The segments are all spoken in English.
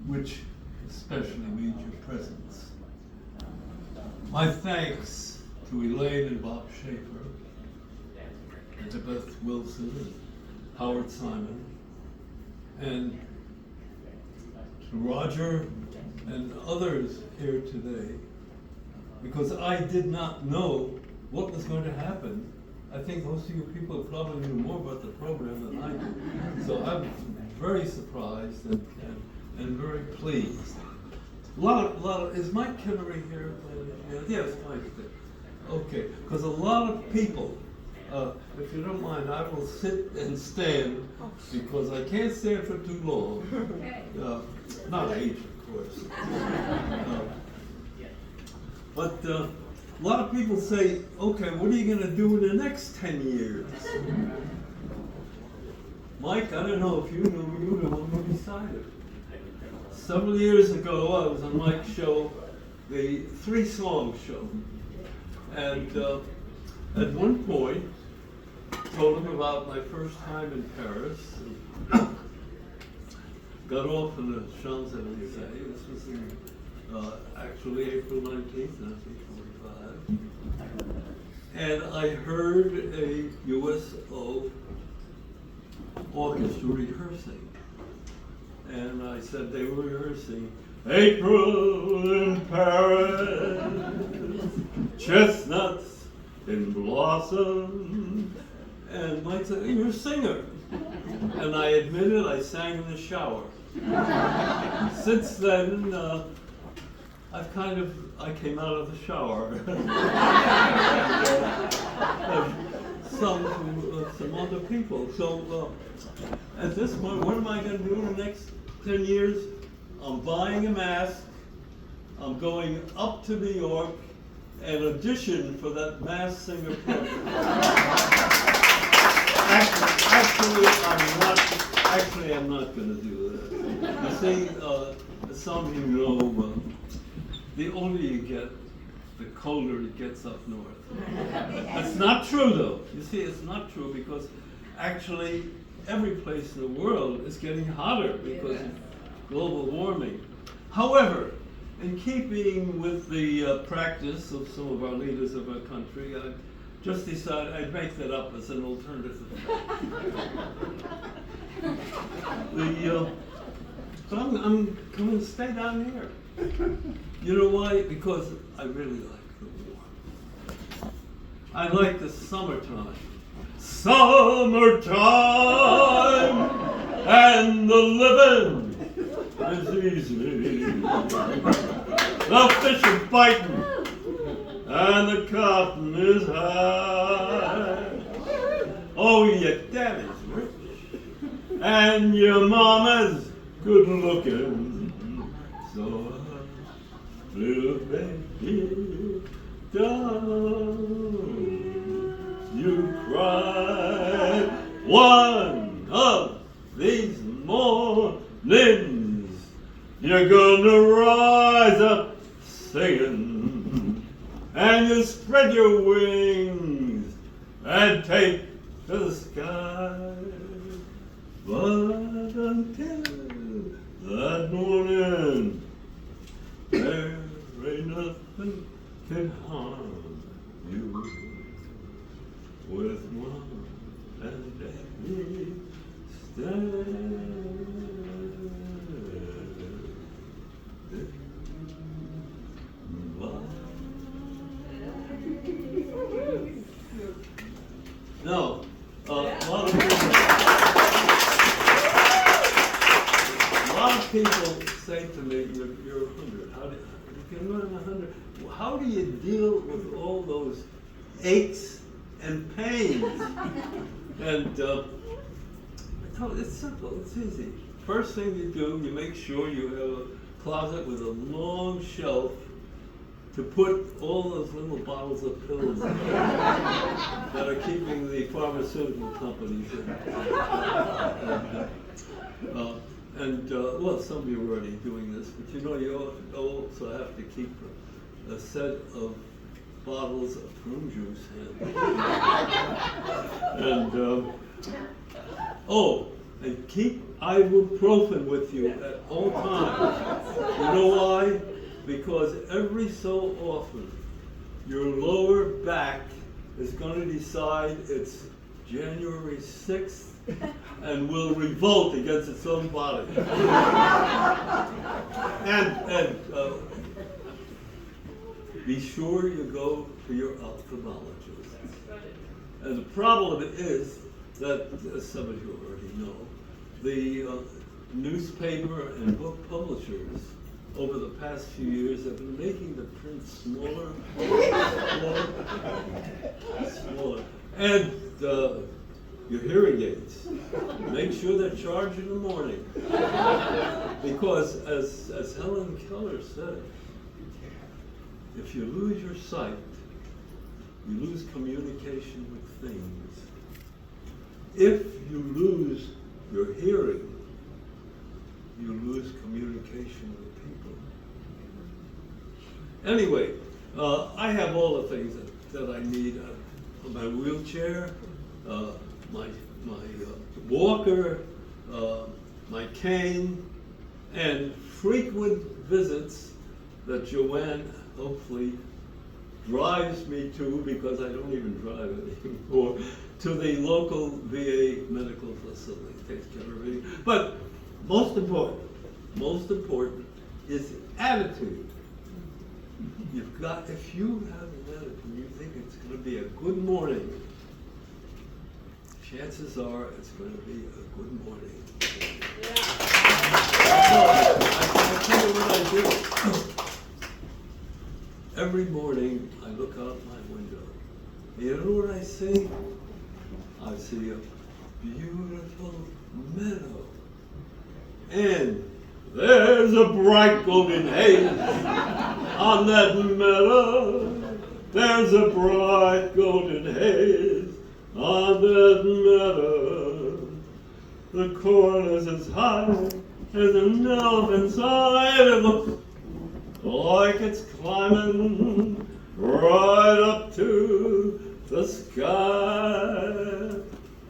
which especially means your presence. My thanks to Elaine and Bob Schaeffer, and to Beth Wilson and Howard Simon, and to Roger and others here today, because I did not know what was going to happen. I think most of you people probably knew more about the program than I did. So I'm very surprised and very pleased. A lot of, is Mike Kinnery here? Yes, Mike's there. Okay, because a lot of people, if you don't mind, I will sit and stand because I can't stand for too long. Not age, of course. But a lot of people say, okay, what are you going to do in the next 10 years? Mike, I don't know if you knew, you were the one who decided. Several years ago, I was on Mike's show, the 3-song show. And at one point, told him about my first time in Paris. Got off in the Champs-Élysées. This was in actually April 19th, 1945. And I heard a USO orchestra rehearsing. And I said they were rehearsing April in Paris, chestnuts in blossom. And Mike said, you're a singer. And I admitted I sang in the shower. Since then, I came out of the shower and sung to some other people. So at this point, what am I going to do in the next 10 years? I'm buying a mask. I'm going up to New York and audition for that Masked Singer program. Actually, I'm not going to do that. You see, as some of you know, the older you get, the colder it gets up north. That's not true, though. You see, it's not true because actually every place in the world is getting hotter because of global warming. However, in keeping with the practice of some of our leaders of our country, I just decided I'd make that up as an alternative. So I'm going to stay down here. You know why? Because I really like the war. I like the summertime. Summertime and the living is easy. The fish are biting and the cotton is high. Oh, your daddy's rich and your mama's good looking. So little baby, don't you cry. One of these mornings, you're gonna rise up singing, and you spread your wings and take to the sky. But until that morning, there ain't nothing can harm you. With mom and daddy stand. No, a lot of people say to me, you're 100. You can run 100. How do you deal with all those aches and pains? And it's simple, it's easy. First thing you do, you make sure you have a closet with a long shelf to put all those little bottles of pills in that are keeping the pharmaceutical companies in. Well, some of you are already doing this, but you know you also have to keep a set of bottles of prune juice. and keep ibuprofen with you at all times. You know why? Because every so often, your lower back is going to decide it's January 6th and will revolt against its own body. And be sure you go to your ophthalmologist. And the problem is that, as some of you already know, the newspaper and book publishers over the past few years have been making the print smaller, smaller. And your hearing aids, make sure they're charged in the morning. Because as Helen Keller said, if you lose your sight, you lose communication with things. If you lose your hearing, you lose communication with people. Anyway, I have all the things that I need. My wheelchair, my walker, my cane, and frequent visits that Joanne hopefully drives me to, because I don't even drive anymore, to the local VA medical facility. Takes care of everything. But most important is attitude. You've got, if you have an attitude, you think it's going to be a good morning, chances are it's going to be a good morning. Yeah. So, I tell you what I do. Every morning I look out my window. You know what I see? I see a beautiful meadow. And there's a bright golden haze on that meadow. There's a bright golden haze on that meadow. The corn is as high as an elephant's eye. It looks like it's climbing right up to the sky.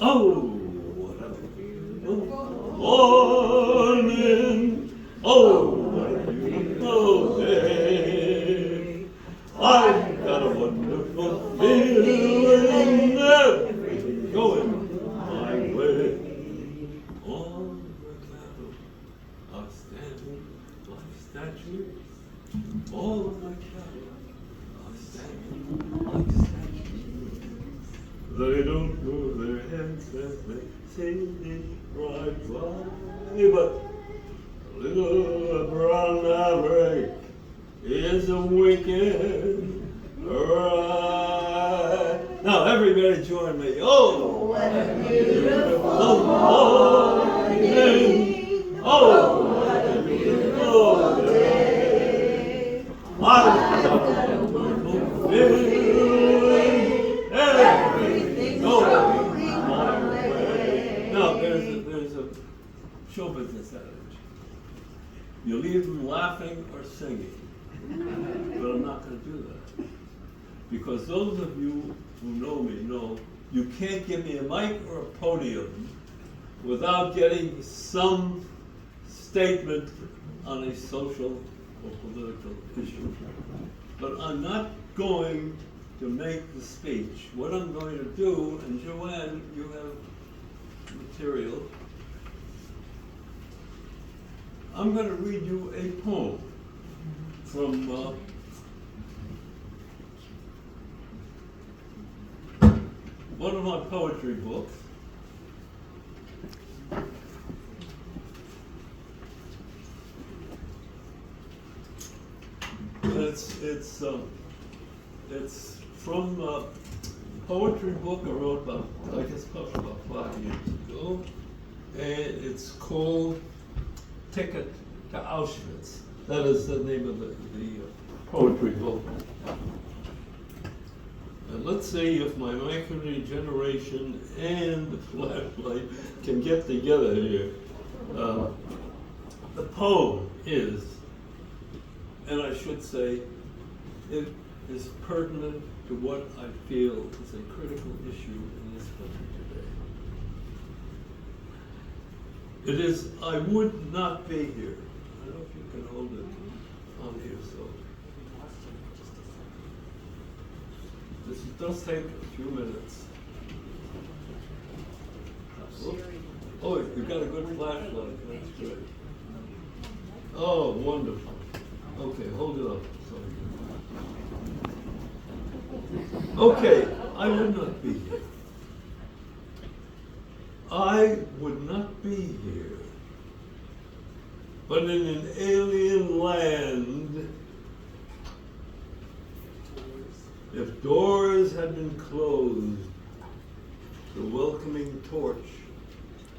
Oh, what a beautiful morning. Oh, what a beautiful day. I've got a wonderful feeling that going my way. All the cattle are standing like statues. All of my cattle are standing like statues. They don't move their heads as they see me ride by. But a little brown maverick is a wicked ride. Now everybody join me. Oh, what a beautiful morning. Oh, what a beautiful day. I've got a wonderful feeling. Everything's going my way. Now there's a show business adage. You'll either be laughing or singing. But I'm not going to do that. Because those of you who know me know you can't give me a mic or a podium without getting some statement on a social or political issue. But I'm not going to make the speech. What I'm going to do, and Joanne, you have material, I'm going to read you a poem from one of my poetry books. It's from a poetry book I wrote about, I guess, published about 5 years ago, and it's called Ticket to Auschwitz. That is the name of the poetry book. And let's see if my micro regeneration and the flashlight can get together here. The poem is, and I should say, it is pertinent to what I feel is a critical issue in this country today. It is, I would not be here. I don't know if you can hold it on here, so. This does take a few minutes. Oh, you've got a good flashlight, that's great. Oh, wonderful. Okay, hold it up. Sorry. Okay, I would not be here. I would not be here. But in an alien land, if doors had been closed, the welcoming torch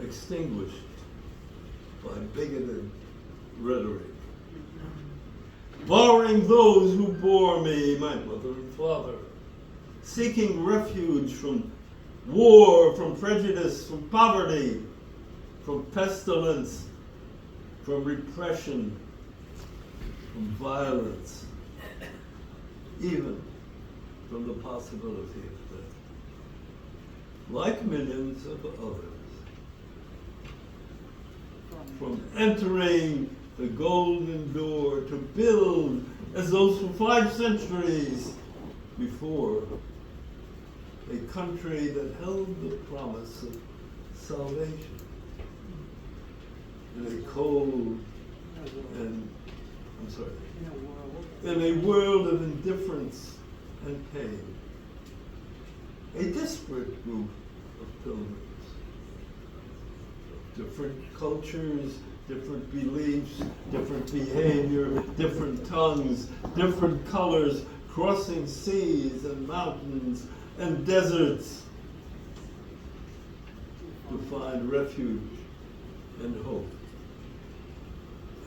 extinguished by bigoted rhetoric, barring those who bore me, my mother and father, seeking refuge from war, from prejudice, from poverty, from pestilence, from repression, from violence, even from the possibility of death. Like millions of others, from entering the golden door to build as those for 5 centuries before, a country that held the promise of salvation in a cold and, in a world of indifference and pain. A disparate group of pilgrims, different cultures, different beliefs, different behavior, different tongues, different colors, crossing seas and mountains and deserts to find refuge and hope.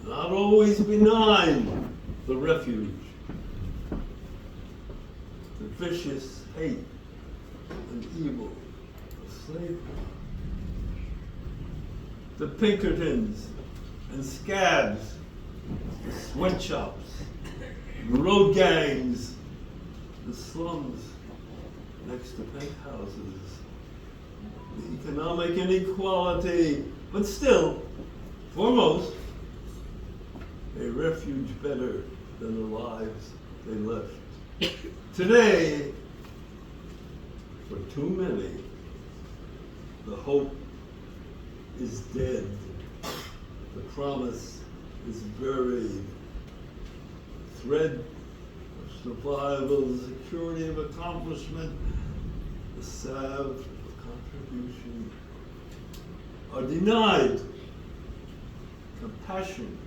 Not always benign, the refuge, the vicious hate and evil of slavery. The Pinkertons and scabs, the sweatshops, the road gangs, the slums next to penthouses, the economic inequality, but still, foremost, a refuge better than the lives they left. Today, for too many, the hope is dead. The promise is buried. Thread of survival, the security of accomplishment, the salve of contribution are denied. Compassion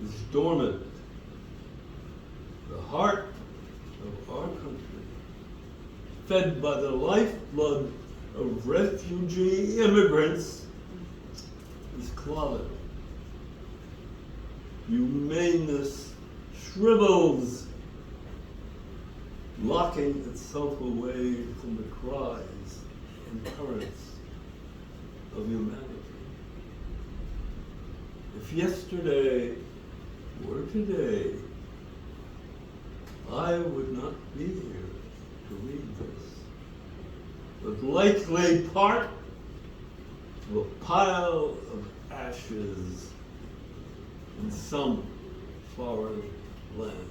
is dormant. The heart of our country, fed by the lifeblood of refugee immigrants, is clouded. Humaneness shrivels, locking itself away from the cries and currents of humanity. If yesterday were today, I would not be here to read this, but likely part of a pile of ashes in some foreign land.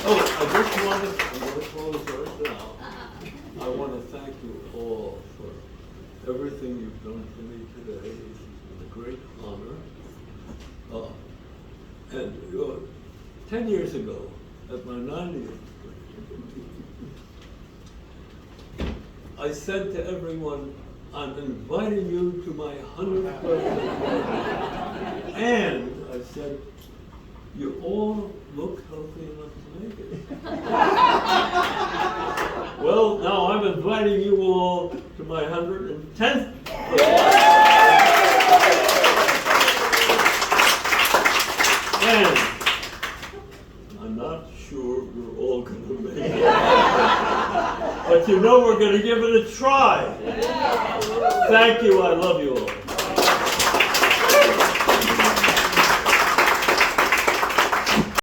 Oh, I just wanted, I'm going to close right now. I want to thank you all for everything you've done for me today. It's been a great honor. And 10 years ago, at my 90th, I said to everyone, I'm inviting you to my 100th birthday. And I said, you all look healthy enough to make it. Well, now I'm inviting you all to my 110th birthday. And I'm not sure we're all going to make it. But you know we're going to give it a try. Thank you. I love you all.